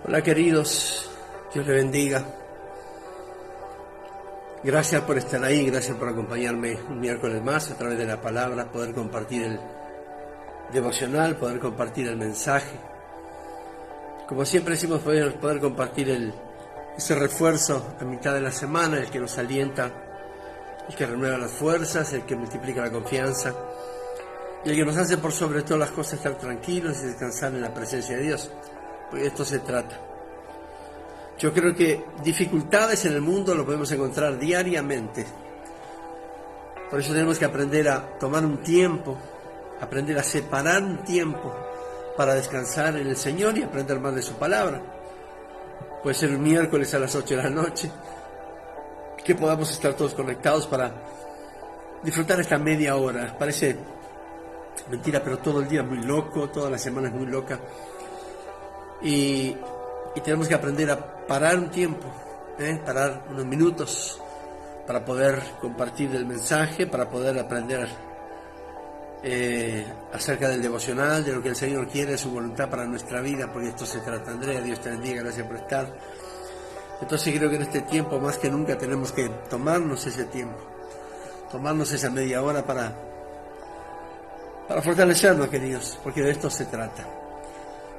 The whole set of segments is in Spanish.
Hola queridos, Dios les bendiga. Gracias por estar ahí, gracias por acompañarme un miércoles más a través de la palabra, poder compartir el devocional, poder compartir el mensaje. Como siempre decimos, poder compartir ese refuerzo a mitad de la semana, el que nos alienta, el que renueva las fuerzas, el que multiplica la confianza, y el que nos hace por sobre todas las cosas estar tranquilos y descansar en la presencia de Dios. Porque de esto se trata. Yo creo que dificultades en el mundo lo podemos encontrar diariamente. Por eso tenemos que aprender a tomar un tiempo, aprender a separar un tiempo para descansar en el Señor y aprender más de su palabra. Puede ser un miércoles a las 8 de la noche, que podamos estar todos conectados para disfrutar esta media hora. Parece mentira, pero todo el día es muy loco, toda la semana es muy loca. Y tenemos que aprender a parar un tiempo, parar unos minutos para poder compartir el mensaje, para poder aprender acerca del devocional, de lo que el Señor quiere, de su voluntad para nuestra vida, porque esto se trata. Andrea, Dios te bendiga, gracias por estar. Entonces creo que en este tiempo más que nunca tenemos que tomarnos ese tiempo, tomarnos esa media hora para fortalecernos, queridos, porque de esto se trata.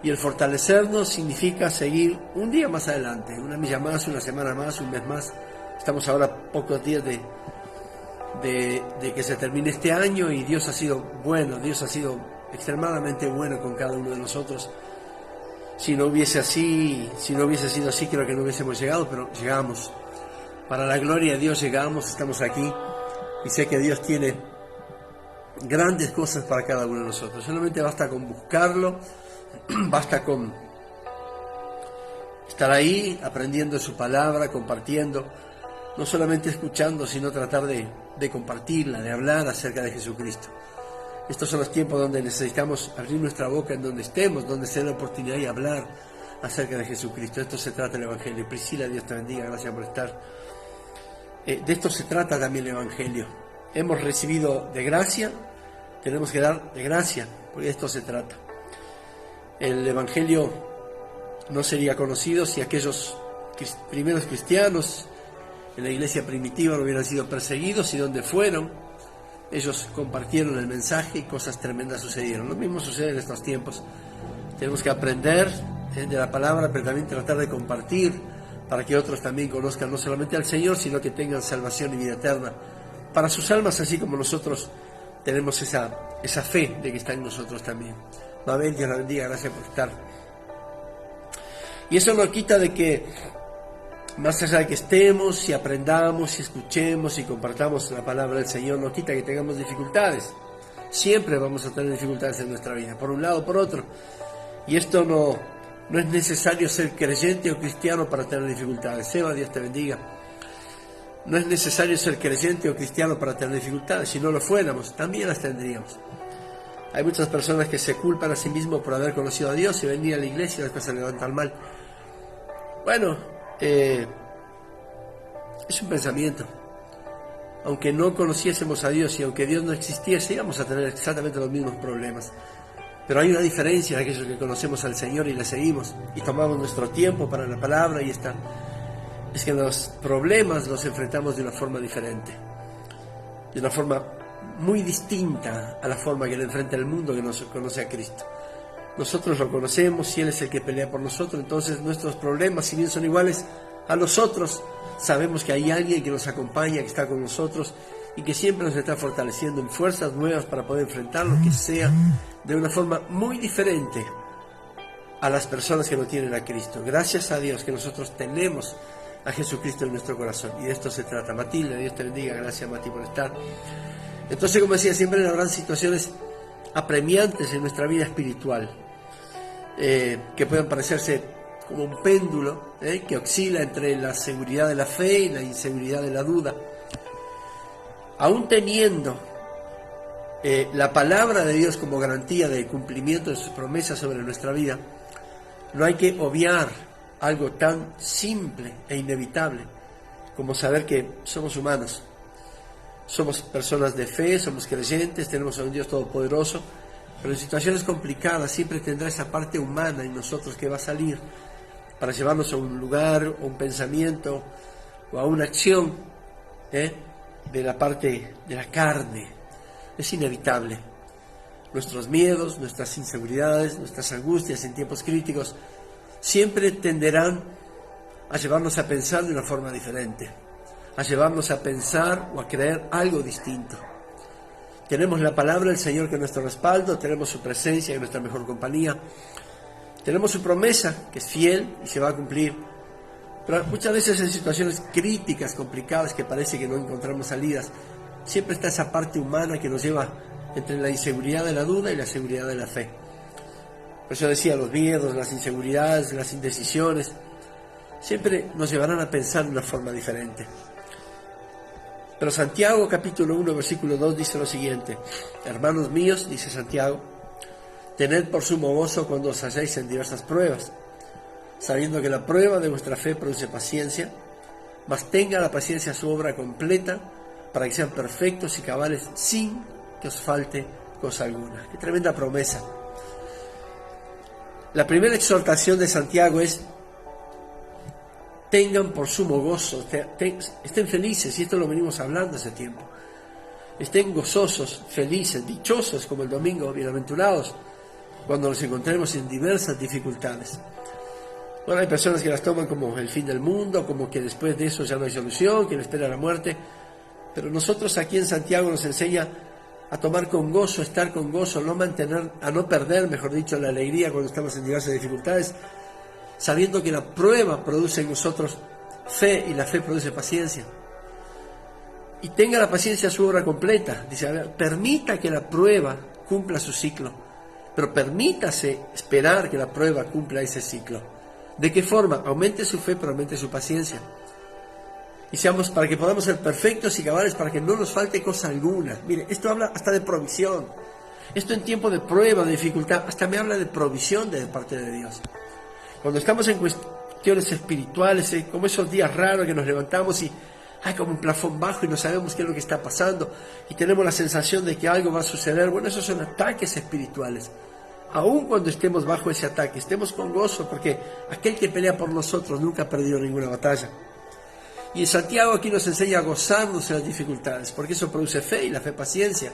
Y el fortalecernos significa seguir un día más adelante, una milla más, una semana más, un mes más. Estamos ahora a pocos días de que se termine este año y Dios ha sido bueno, Dios ha sido extremadamente bueno con cada uno de nosotros. Si no hubiese sido así, creo que no hubiésemos llegado, pero llegamos. Para la gloria de Dios llegamos, estamos aquí y sé que Dios tiene grandes cosas para cada uno de nosotros. Solamente basta con buscarlo. Basta con estar ahí, aprendiendo su palabra, compartiendo, no solamente escuchando, sino tratar de compartirla, de hablar acerca de Jesucristo. Estos son los tiempos donde necesitamos abrir nuestra boca en donde estemos, donde sea la oportunidad de hablar acerca de Jesucristo. De esto se trata el Evangelio. Priscila, Dios te bendiga, gracias por estar. De esto se trata también el Evangelio. Hemos recibido de gracia, tenemos que dar de gracia, porque de esto se trata. El Evangelio no sería conocido si aquellos primeros cristianos en la iglesia primitiva no hubieran sido perseguidos, y donde fueron, ellos compartieron el mensaje y cosas tremendas sucedieron. Lo mismo sucede en estos tiempos. Tenemos que aprender de la palabra, pero también tratar de compartir para que otros también conozcan no solamente al Señor, sino que tengan salvación y vida eterna para sus almas, así como nosotros tenemos esa fe de que está en nosotros también. Amén, Dios la bendiga, gracias por estar. Y eso no quita de que, más allá de que estemos y aprendamos y escuchemos y compartamos la palabra del Señor, no quita que tengamos dificultades. Siempre vamos a tener dificultades en nuestra vida, por un lado o por otro. Y esto no es necesario ser creyente o cristiano para tener dificultades. Seba, Dios te bendiga. No es necesario ser creyente o cristiano para tener dificultades. Si no lo fuéramos, también las tendríamos. Hay muchas personas que se culpan a sí mismos por haber conocido a Dios y venir a la iglesia y después se levantan mal. Bueno, es un pensamiento. Aunque no conociésemos a Dios y aunque Dios no existiese, íbamos a tener exactamente los mismos problemas. Pero hay una diferencia en aquellos que conocemos al Señor y le seguimos y tomamos nuestro tiempo para la palabra, y está. Es que los problemas los enfrentamos de una forma diferente, de una forma muy distinta a la forma que le enfrenta el mundo que no conoce a Cristo. Nosotros lo conocemos y Él es el que pelea por nosotros. Entonces nuestros problemas, si bien son iguales a los otros, sabemos que hay alguien que nos acompaña, que está con nosotros y que siempre nos está fortaleciendo en fuerzas nuevas para poder enfrentar lo que sea de una forma muy diferente a las personas que no tienen a Cristo. Gracias a Dios que nosotros tenemos a Jesucristo en nuestro corazón, y de esto se trata. Matilde, Dios te bendiga, gracias Mati por estar. Entonces, como decía, siempre habrán situaciones apremiantes en nuestra vida espiritual, que puedan parecerse como un péndulo, que oscila entre la seguridad de la fe y la inseguridad de la duda. Aún teniendo la palabra de Dios como garantía de cumplimiento de sus promesas sobre nuestra vida, no hay que obviar algo tan simple e inevitable como saber que somos humanos. Somos personas de fe, somos creyentes, tenemos a un Dios todopoderoso, pero en situaciones complicadas siempre tendrá esa parte humana en nosotros que va a salir para llevarnos a un lugar, o un pensamiento, o a una acción de la parte de la carne. Es inevitable. Nuestros miedos, nuestras inseguridades, nuestras angustias en tiempos críticos siempre tenderán a llevarnos a pensar de una forma diferente, a llevarnos a pensar o a creer algo distinto. Tenemos la palabra del Señor que es nuestro respaldo, tenemos su presencia y nuestra mejor compañía, tenemos su promesa que es fiel y se va a cumplir. Pero muchas veces en situaciones críticas, complicadas, que parece que no encontramos salidas, siempre está esa parte humana que nos lleva entre la inseguridad de la duda y la seguridad de la fe. Por eso decía, los miedos, las inseguridades, las indecisiones, siempre nos llevarán a pensar de una forma diferente. Pero Santiago capítulo 1 versículo 2 dice lo siguiente: hermanos míos, dice Santiago, tened por sumo gozo cuando os halláis en diversas pruebas, sabiendo que la prueba de vuestra fe produce paciencia, mas tenga la paciencia su obra completa, para que sean perfectos y cabales sin que os falte cosa alguna. Qué tremenda promesa. La primera exhortación de Santiago es: tengan por sumo gozo, estén felices, y esto lo venimos hablando hace tiempo. Estén gozosos, felices, dichosos como el domingo, bienaventurados, cuando nos encontremos en diversas dificultades. Bueno, hay personas que las toman como el fin del mundo, como que después de eso ya no hay solución, que le espera la muerte, pero nosotros aquí en Santiago nos enseña a tomar con gozo, a estar con gozo, a no perder, mejor dicho, la alegría cuando estamos en diversas dificultades, sabiendo que la prueba produce en nosotros fe y la fe produce paciencia. Y tenga la paciencia su obra completa. Dice, a ver, permita que la prueba cumpla su ciclo, pero permítase esperar que la prueba cumpla ese ciclo. ¿De qué forma? Aumente su fe, pero aumente su paciencia. Y seamos, para que podamos ser perfectos y cabales, para que no nos falte cosa alguna. Mire, esto habla hasta de provisión. Esto en tiempo de prueba, de dificultad, hasta me habla de provisión de parte de Dios. Cuando estamos en cuestiones espirituales, como esos días raros que nos levantamos y hay como un plafón bajo y no sabemos qué es lo que está pasando y tenemos la sensación de que algo va a suceder, bueno, esos son ataques espirituales. Aun cuando estemos bajo ese ataque, estemos con gozo, porque aquel que pelea por nosotros nunca ha perdido ninguna batalla. Y Santiago aquí nos enseña a gozarnos en las dificultades, porque eso produce fe y la fe paciencia.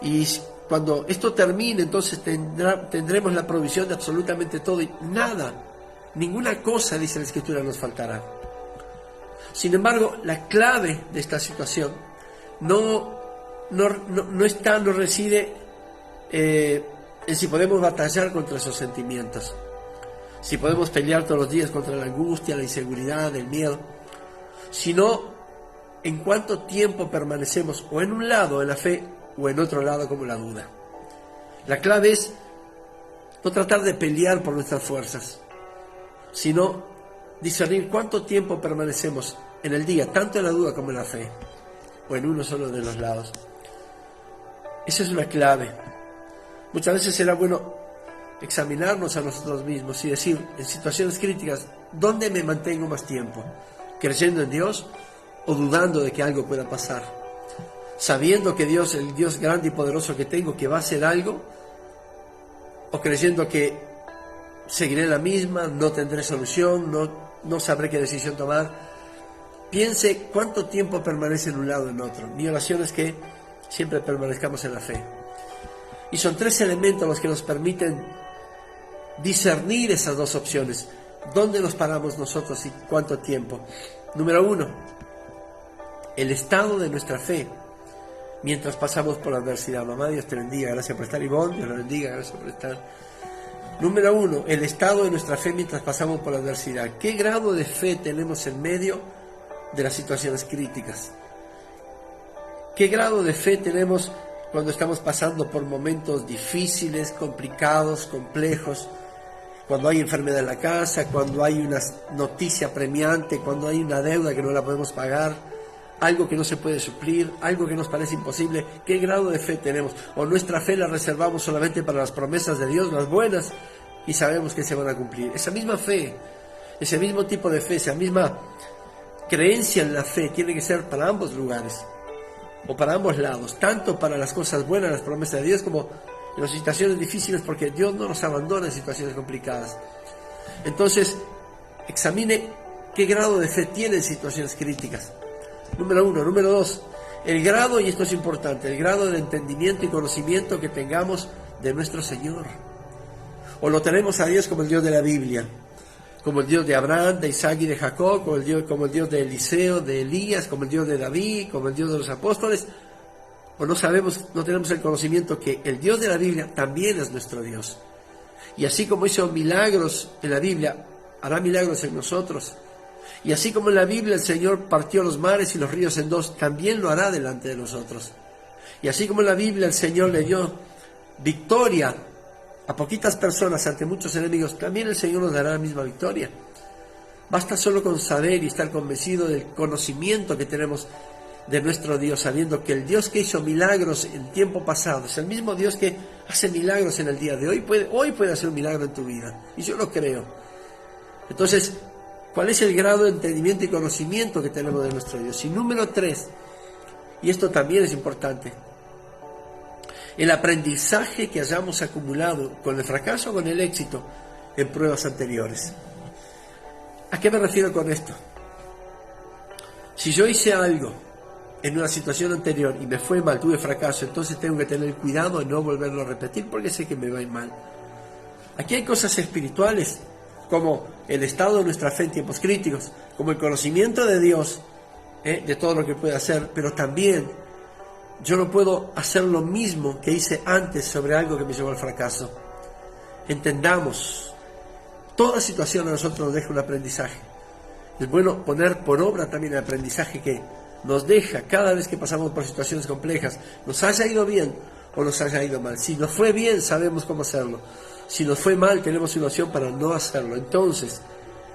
Y cuando esto termine, entonces tendremos la provisión de absolutamente todo y nada, ninguna cosa, dice la Escritura, nos faltará. Sin embargo, la clave de esta situación no reside en si podemos batallar contra esos sentimientos, si podemos pelear todos los días contra la angustia, la inseguridad, el miedo, sino en cuánto tiempo permanecemos o en un lado de la fe o en otro lado como la duda. La clave es no tratar de pelear por nuestras fuerzas, sino discernir cuánto tiempo permanecemos en el día, tanto en la duda como en la fe, o en uno solo de los lados. Esa es una clave. Muchas veces será bueno examinarnos a nosotros mismos y decir, en situaciones críticas, ¿dónde me mantengo más tiempo? ¿Creyendo en Dios o dudando de que algo pueda pasar? Sabiendo que Dios, el Dios grande y poderoso que tengo, que va a hacer algo, o creyendo que seguiré la misma, no tendré solución, no sabré qué decisión tomar. Piense cuánto tiempo permanece en un lado o en otro. Mi oración es que siempre permanezcamos en la fe. Y son 3 elementos los que nos permiten discernir esas dos opciones. ¿Dónde nos paramos nosotros y cuánto tiempo? Número 1, el estado de nuestra fe mientras pasamos por la adversidad. Mamá, Dios te bendiga, gracias por estar. Ivonne, Dios lo bendiga, gracias por estar. Número 1, el estado de nuestra fe mientras pasamos por la adversidad. ¿Qué grado de fe tenemos en medio de las situaciones críticas? ¿Qué grado de fe tenemos cuando estamos pasando por momentos difíciles, complicados, complejos? Cuando hay enfermedad en la casa, cuando hay una noticia apremiante, cuando hay una deuda que no la podemos pagar, algo que no se puede suplir, algo que nos parece imposible. ¿Qué grado de fe tenemos? ¿O nuestra fe la reservamos solamente para las promesas de Dios, las buenas, y sabemos que se van a cumplir? Esa misma fe, ese mismo tipo de fe, esa misma creencia en la fe tiene que ser para ambos lugares, o para ambos lados, tanto para las cosas buenas, las promesas de Dios, como en las situaciones difíciles, porque Dios no nos abandona en situaciones complicadas. Entonces, examine qué grado de fe tiene en situaciones críticas. Número 1. Número 2. El grado, y esto es importante, el grado de entendimiento y conocimiento que tengamos de nuestro Señor. O lo tenemos a Dios como el Dios de la Biblia, como el Dios de Abraham, de Isaac y de Jacob, como el Dios de Eliseo, de Elías, como el Dios de David, como el Dios de los apóstoles. O no sabemos, no tenemos el conocimiento que el Dios de la Biblia también es nuestro Dios. Y así como hizo milagros en la Biblia, hará milagros en nosotros. Y así como en la Biblia el Señor partió los mares y los ríos en dos, también lo hará delante de nosotros. Y así como en la Biblia el Señor le dio victoria a poquitas personas ante muchos enemigos, también el Señor nos dará la misma victoria. Basta solo con saber y estar convencido del conocimiento que tenemos de nuestro Dios, sabiendo que el Dios que hizo milagros en tiempo pasado es el mismo Dios que hace milagros en el día de hoy. Hoy puede hacer un milagro en tu vida, y yo lo creo. Entonces, ¿cuál es el grado de entendimiento y conocimiento que tenemos de nuestro Dios? Y número 3, y esto también es importante, el aprendizaje que hayamos acumulado con el fracaso o con el éxito en pruebas anteriores. ¿A qué me refiero con esto? Si yo hice algo en una situación anterior y me fue mal, tuve fracaso, entonces tengo que tener cuidado de no volverlo a repetir porque sé que me va a ir mal. Aquí hay cosas espirituales, como el estado de nuestra fe en tiempos críticos, como el conocimiento de Dios, de todo lo que puede hacer, pero también yo no puedo hacer lo mismo que hice antes sobre algo que me llevó al fracaso. Entendamos, toda situación a nosotros nos deja un aprendizaje. Es bueno poner por obra también el aprendizaje que nos deja cada vez que pasamos por situaciones complejas, nos haya ido bien o nos haya ido mal. Si nos fue bien, sabemos cómo hacerlo. Si nos fue mal, tenemos una opción para no hacerlo. Entonces,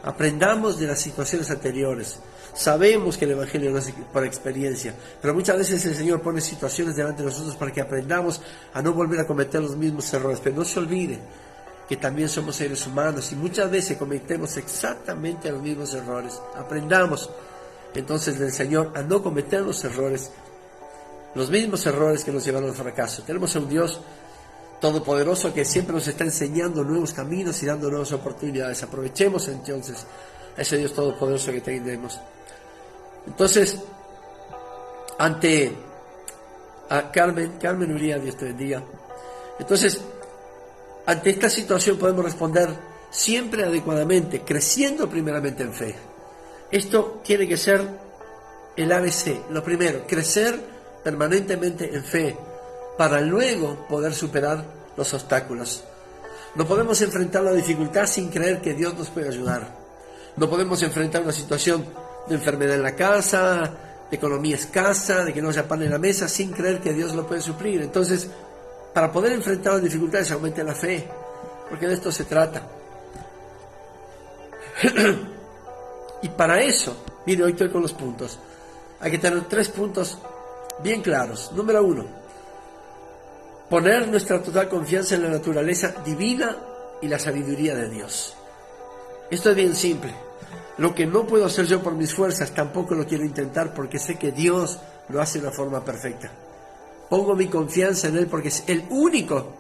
aprendamos de las situaciones anteriores. Sabemos que el Evangelio no es por experiencia, pero muchas veces el Señor pone situaciones delante de nosotros para que aprendamos a no volver a cometer los mismos errores. Pero no se olvide que también somos seres humanos y muchas veces cometemos exactamente los mismos errores. Aprendamos entonces del Señor a no cometer los mismos errores que nos llevaron al fracaso. Tenemos a un Dios todopoderoso que siempre nos está enseñando nuevos caminos y dando nuevas oportunidades. Aprovechemos entonces a ese Dios todopoderoso que tenemos. Entonces, ante a Carmen Uría, Dios te bendiga. Entonces, ante esta situación podemos responder siempre adecuadamente, creciendo primeramente en fe. Esto tiene que ser el ABC. Lo primero, crecer permanentemente en fe, para luego poder superar los obstáculos. No podemos enfrentar la dificultad sin creer que Dios nos puede ayudar. No podemos enfrentar una situación de enfermedad en la casa, de economía escasa, de que no haya pan en la mesa, sin creer que Dios lo puede suplir. Entonces, para poder enfrentar las dificultades, aumente la fe, porque de esto se trata. Y para eso, mire, hoy estoy con los puntos. Hay que tener 3 puntos bien claros. Número 1, poner nuestra total confianza en la naturaleza divina y la sabiduría de Dios. Esto es bien simple. Lo que no puedo hacer yo por mis fuerzas, tampoco lo quiero intentar porque sé que Dios lo hace de una forma perfecta. Pongo mi confianza en Él porque es el único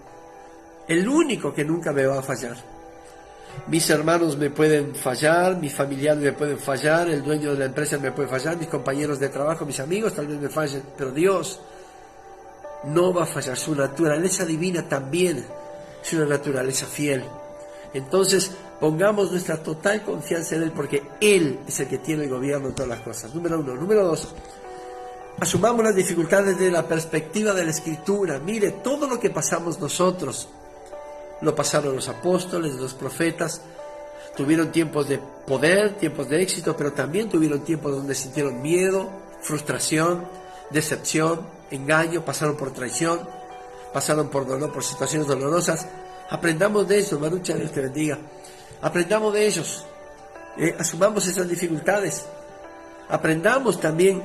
que nunca me va a fallar. Mis hermanos me pueden fallar, mis familiares me pueden fallar, el dueño de la empresa me puede fallar, mis compañeros de trabajo, mis amigos tal vez me fallen, pero Dios no va a fallar. Su naturaleza divina también es una naturaleza fiel. Entonces, pongamos nuestra total confianza en Él porque Él es el que tiene el gobierno de todas las cosas. Número 1. Número 2. Asumamos las dificultades desde la perspectiva de la Escritura. Mire, todo lo que pasamos nosotros, lo pasaron los apóstoles, los profetas. Tuvieron tiempos de poder, tiempos de éxito, pero también tuvieron tiempos donde sintieron miedo, frustración, decepción, engaño, pasaron por traición, pasaron por dolor, por situaciones dolorosas. Aprendamos de eso, Marucha, Dios te bendiga. Aprendamos de ellos, asumamos esas dificultades, aprendamos también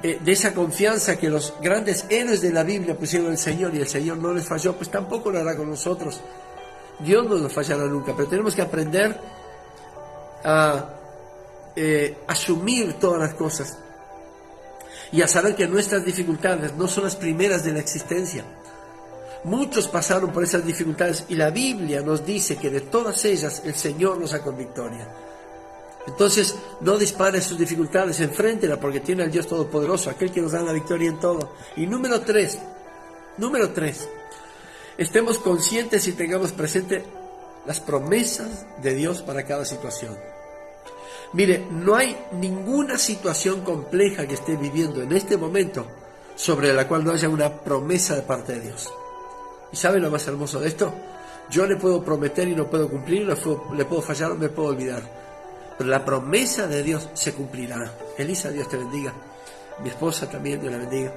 de esa confianza que los grandes héroes de la Biblia pusieron en el Señor, y el Señor no les falló, pues tampoco lo hará con nosotros. Dios no nos fallará nunca, pero tenemos que aprender a asumir todas las cosas y a saber que nuestras dificultades no son las primeras de la existencia. Muchos pasaron por esas dificultades y la Biblia nos dice que de todas ellas el Señor nos sacó en victoria. Entonces, no dispare sus dificultades, enfréntela porque tiene al Dios Todopoderoso, aquel que nos da la victoria en todo. Y número tres, estemos conscientes y tengamos presente las promesas de Dios para cada situación. Mire, no hay ninguna situación compleja que esté viviendo en este momento sobre la cual no haya una promesa de parte de Dios. ¿Y sabe lo más hermoso de esto? Yo le puedo prometer y no puedo cumplir, le puedo fallar o me puedo olvidar. Pero la promesa de Dios se cumplirá. Elisa, Dios te bendiga. Mi esposa también, Dios la bendiga.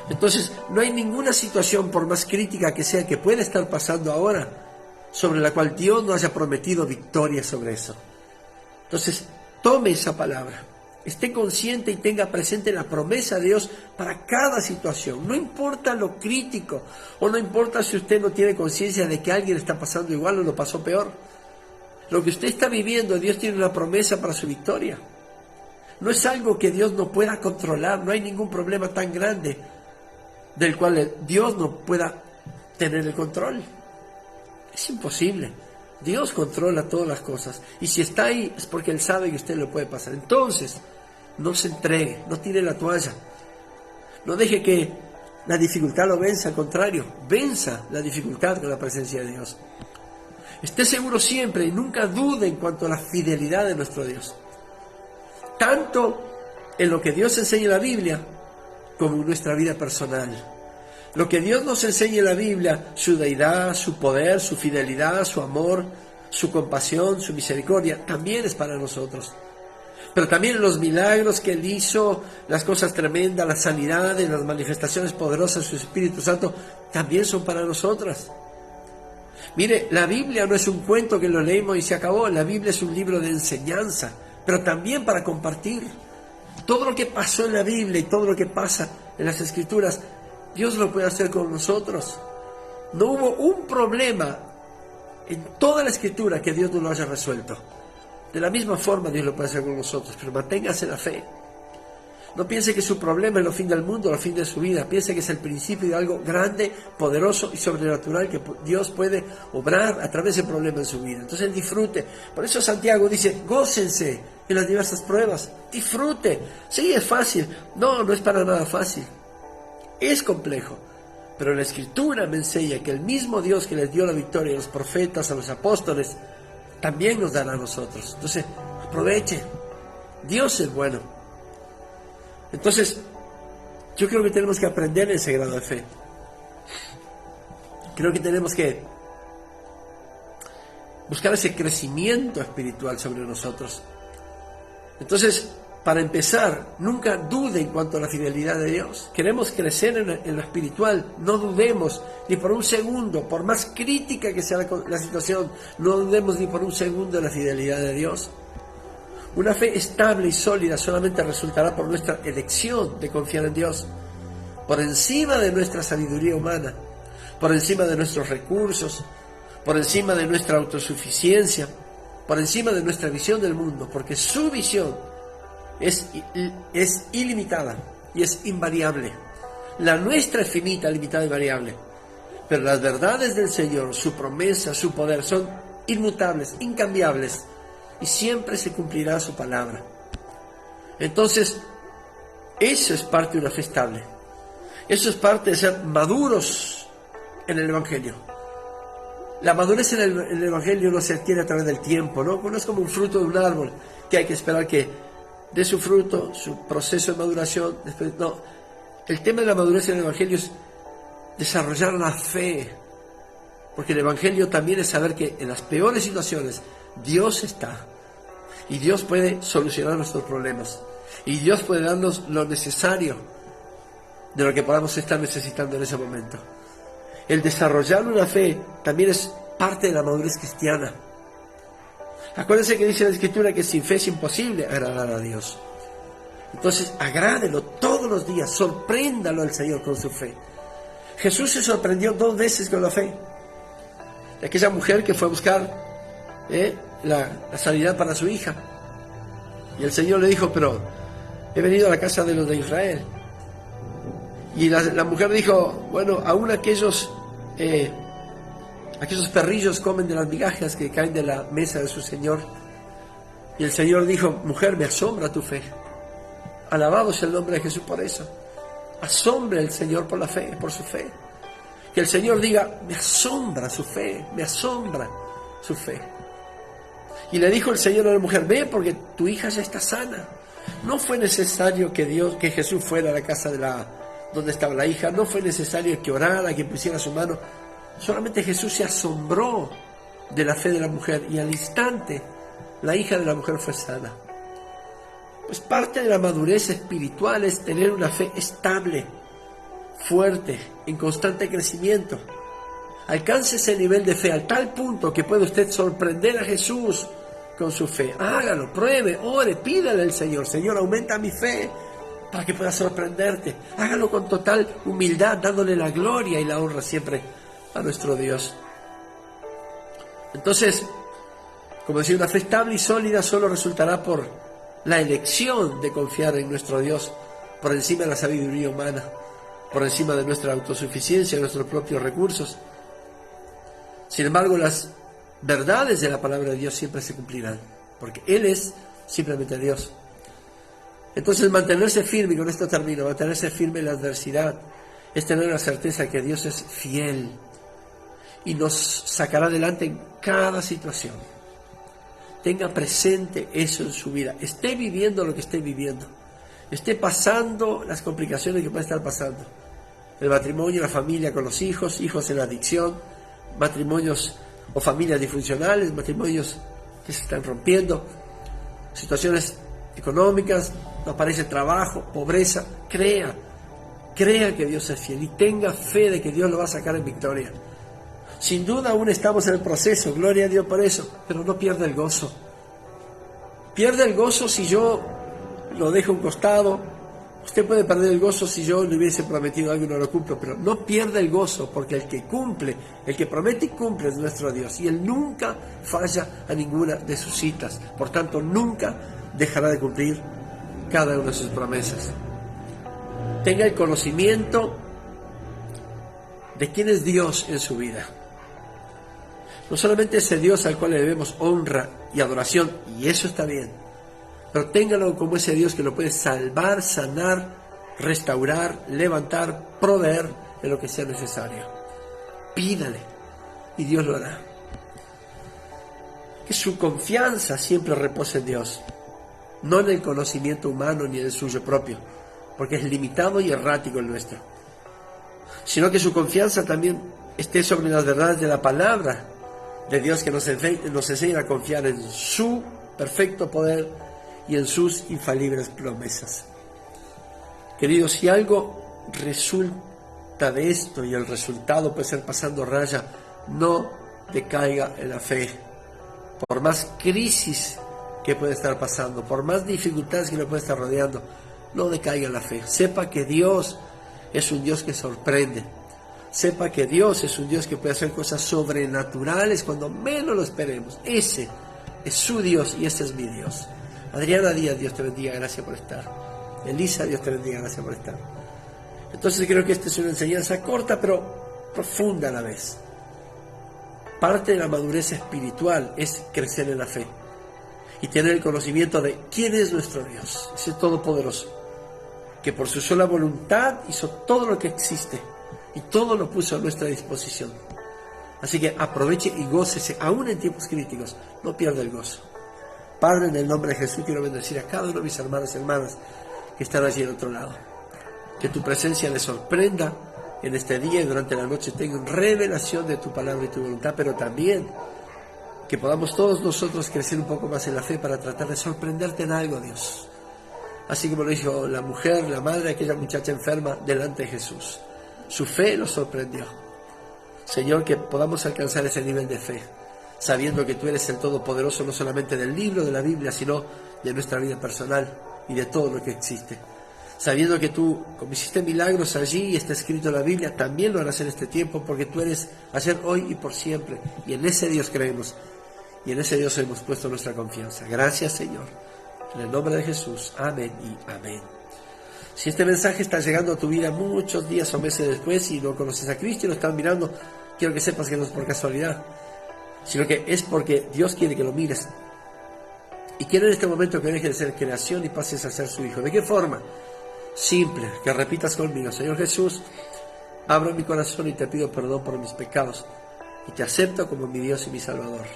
Entonces, no hay ninguna situación, por más crítica que sea, que pueda estar pasando ahora, sobre la cual Dios no haya prometido victoria sobre eso. Entonces, tome esa palabra. Esté consciente y tenga presente la promesa de Dios para cada situación. No importa lo crítico, o no importa si usted no tiene conciencia de que alguien está pasando igual o lo pasó peor. Lo que usted está viviendo, Dios tiene una promesa para su victoria. No es algo que Dios no pueda controlar, no hay ningún problema tan grande del cual Dios no pueda tener el control. Es imposible. Dios controla todas las cosas. Y si está ahí es porque Él sabe que usted lo puede pasar. Entonces, no se entregue, no tire la toalla. No deje que la dificultad lo venza, al contrario, venza la dificultad con la presencia de Dios. Esté seguro siempre y nunca dude en cuanto a la fidelidad de nuestro Dios. Tanto en lo que Dios enseña en la Biblia, como en nuestra vida personal. Lo que Dios nos enseña en la Biblia, su deidad, su poder, su fidelidad, su amor, su compasión, su misericordia, también es para nosotros. Pero también los milagros que Él hizo, las cosas tremendas, las sanidades, las manifestaciones poderosas de su Espíritu Santo, también son para nosotras. Mire, la Biblia no es un cuento que lo leímos y se acabó. La Biblia es un libro de enseñanza, pero también para compartir. Todo lo que pasó en la Biblia y todo lo que pasa en las Escrituras, Dios lo puede hacer con nosotros. No hubo un problema en toda la Escritura que Dios no lo haya resuelto. De la misma forma Dios lo puede hacer con nosotros, pero manténgase la fe. No piense que su problema es el fin del mundo, el fin de su vida. Piense que es el principio de algo grande, poderoso y sobrenatural que Dios puede obrar a través del problema en su vida. Entonces disfrute. Por eso Santiago dice, gócense en las diversas pruebas. Disfrute. Sí, es fácil. No, no es para nada fácil. Es complejo. Pero la Escritura me enseña que el mismo Dios que les dio la victoria a los profetas, a los apóstoles, también nos dará a nosotros. Entonces, aproveche. Dios es bueno. Entonces, yo creo que tenemos que aprender ese grado de fe. Creo que tenemos que buscar ese crecimiento espiritual sobre nosotros. Entonces, para empezar, nunca dude en cuanto a la fidelidad de Dios. Queremos crecer en lo espiritual, no dudemos ni por un segundo, por más crítica que sea la situación, no dudemos ni por un segundo de la fidelidad de Dios. Una fe estable y sólida solamente resultará por nuestra elección de confiar en Dios, por encima de nuestra sabiduría humana, por encima de nuestros recursos, por encima de nuestra autosuficiencia, por encima de nuestra visión del mundo, porque su visión es ilimitada y es invariable. La nuestra es finita, limitada y variable, pero las verdades del Señor, su promesa, su poder son inmutables, incambiables, y siempre se cumplirá su palabra. Entonces, eso es parte de una fe estable. Eso es parte de ser maduros en el Evangelio. La madurez en el Evangelio no se adquiere a través del tiempo, ¿no? No es como un fruto de un árbol que hay que esperar que dé su fruto, su proceso de maduración. Después, no. El tema de la madurez en el Evangelio es desarrollar la fe. Porque el Evangelio también es saber que en las peores situaciones Dios está. Y Dios puede solucionar nuestros problemas. Y Dios puede darnos lo necesario de lo que podamos estar necesitando en ese momento. El desarrollar una fe también es parte de la madurez cristiana. Acuérdense que dice la Escritura que sin fe es imposible agradar a Dios. Entonces, agrádelo todos los días, sorpréndalo al Señor con su fe. Jesús se sorprendió 2 veces con la fe. De aquella mujer que fue a buscar la sanidad para su hija. Y el Señor le dijo, pero he venido a la casa de los de Israel. Y la mujer dijo, bueno, aún aquellos perrillos comen de las migajas que caen de la mesa de su Señor. Y el Señor dijo: mujer, me asombra tu fe. Alabado sea el nombre de Jesús por eso. Asombra el Señor por la fe, por su fe. Que el Señor diga: me asombra su fe, me asombra su fe. Y le dijo el Señor a la mujer: ve, porque tu hija ya está sana. No fue necesario que Jesús fuera a la casa donde estaba la hija. No fue necesario que orara, que pusiera su mano. Solamente Jesús se asombró de la fe de la mujer, y al instante la hija de la mujer fue sana. Pues parte de la madurez espiritual es tener una fe estable, fuerte, en constante crecimiento. Alcance ese nivel de fe al tal punto que puede usted sorprender a Jesús con su fe. Hágalo, pruebe, ore, pídale al Señor: Señor, aumenta mi fe para que pueda sorprenderte. Hágalo con total humildad, dándole la gloria y la honra siempre a nuestro Dios. Entonces, como decía, una fe estable y sólida solo resultará por la elección de confiar en nuestro Dios por encima de la sabiduría humana, por encima de nuestra autosuficiencia, de nuestros propios recursos. Sin embargo, las verdades de la palabra de Dios siempre se cumplirán, porque Él es simplemente Dios. Entonces, mantenerse firme, y con esto termino, mantenerse firme en la adversidad es tener la certeza que Dios es fiel y nos sacará adelante en cada situación. Tenga presente eso en su vida. Esté viviendo lo que esté viviendo, esté pasando las complicaciones que puede estar pasando. El matrimonio, la familia con los hijos en la adicción, matrimonios o familias disfuncionales, matrimonios que se están rompiendo, situaciones económicas, no aparece trabajo, pobreza. Crea que Dios es fiel y tenga fe de que Dios lo va a sacar en victoria. Sin duda aún estamos en el proceso, gloria a Dios por eso, pero no pierda el gozo. Pierde el gozo si yo lo dejo a un costado. Usted puede perder el gozo si yo le hubiese prometido algo y no lo cumplo, pero no pierda el gozo, porque el que cumple, el que promete y cumple es nuestro Dios, y Él nunca falla a ninguna de sus citas. Por tanto, nunca dejará de cumplir cada una de sus promesas. Tenga el conocimiento de quién es Dios en su vida. No solamente ese Dios al cual le debemos honra y adoración, y eso está bien, pero téngalo como ese Dios que lo puede salvar, sanar, restaurar, levantar, proveer en lo que sea necesario. Pídale y Dios lo hará. Que su confianza siempre repose en Dios, no en el conocimiento humano ni en el suyo propio, porque es limitado y errático el nuestro, sino que su confianza también esté sobre las verdades de la palabra de Dios, que nos enseña a confiar en su perfecto poder y en sus infalibles promesas. Queridos, si algo resulta de esto y el resultado puede ser pasando raya, no decaiga en la fe. Por más crisis que puede estar pasando, por más dificultades que lo puede estar rodeando, no decaiga en la fe. Sepa que Dios es un Dios que sorprende. Sepa que Dios es un Dios que puede hacer cosas sobrenaturales cuando menos lo esperemos. Ese es su Dios y ese es mi Dios. Adriana Díaz, Dios te bendiga, gracias por estar. Elisa, Dios te bendiga, gracias por estar. Entonces creo que esta es una enseñanza corta pero profunda a la vez. Parte de la madurez espiritual es crecer en la fe y tener el conocimiento de quién es nuestro Dios, ese Todopoderoso, que por su sola voluntad hizo todo lo que existe y todo lo puso a nuestra disposición. Así que aproveche y gócese, aún en tiempos críticos, no pierda el gozo. Padre, en el nombre de Jesús quiero bendecir a cada uno de mis hermanos y hermanas que están allí al otro lado. Que tu presencia les sorprenda en este día y durante la noche tengan revelación de tu palabra y tu voluntad, pero también que podamos todos nosotros crecer un poco más en la fe para tratar de sorprenderte en algo, Dios. Así como lo dijo la mujer, la madre de aquella muchacha enferma delante de Jesús. Su fe los sorprendió. Señor, que podamos alcanzar ese nivel de fe, sabiendo que tú eres el Todopoderoso, no solamente del libro de la Biblia, sino de nuestra vida personal y de todo lo que existe. Sabiendo que tú, como hiciste milagros allí y está escrito en la Biblia, también lo harás en este tiempo, porque tú eres ayer, hoy y por siempre. Y en ese Dios creemos, y en ese Dios hemos puesto nuestra confianza. Gracias, Señor. En el nombre de Jesús. Amén y amén. Si este mensaje está llegando a tu vida muchos días o meses después y no conoces a Cristo y lo estás mirando, quiero que sepas que no es por casualidad, sino que es porque Dios quiere que lo mires Y quiero en este momento que dejes de ser creación y pases a ser su hijo. ¿De qué forma? Simple, que repitas conmigo: Señor Jesús, abro mi corazón y te pido perdón por mis pecados y te acepto como mi Dios y mi Salvador.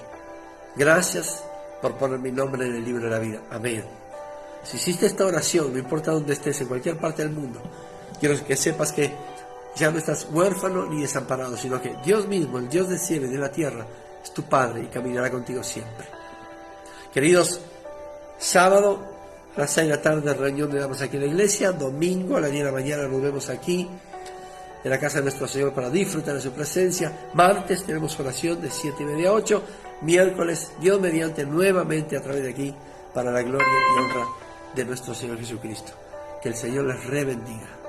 Gracias por poner mi nombre en el libro de la vida. Amén. Si hiciste esta oración, no importa dónde estés, en cualquier parte del mundo, quiero que sepas que ya no estás huérfano ni desamparado, sino que Dios mismo, el Dios del cielo y de la tierra, es tu Padre y caminará contigo siempre. Queridos, sábado a las 6 de la tarde reunión de damas aquí en la iglesia, domingo a las 10 de la mañana nos vemos aquí en la casa de nuestro Señor para disfrutar de su presencia. Martes tenemos oración de 7:30 a 8, miércoles, Dios mediante, nuevamente a través de aquí, para la gloria y honra de nuestro Señor Jesucristo. Que el Señor les bendiga.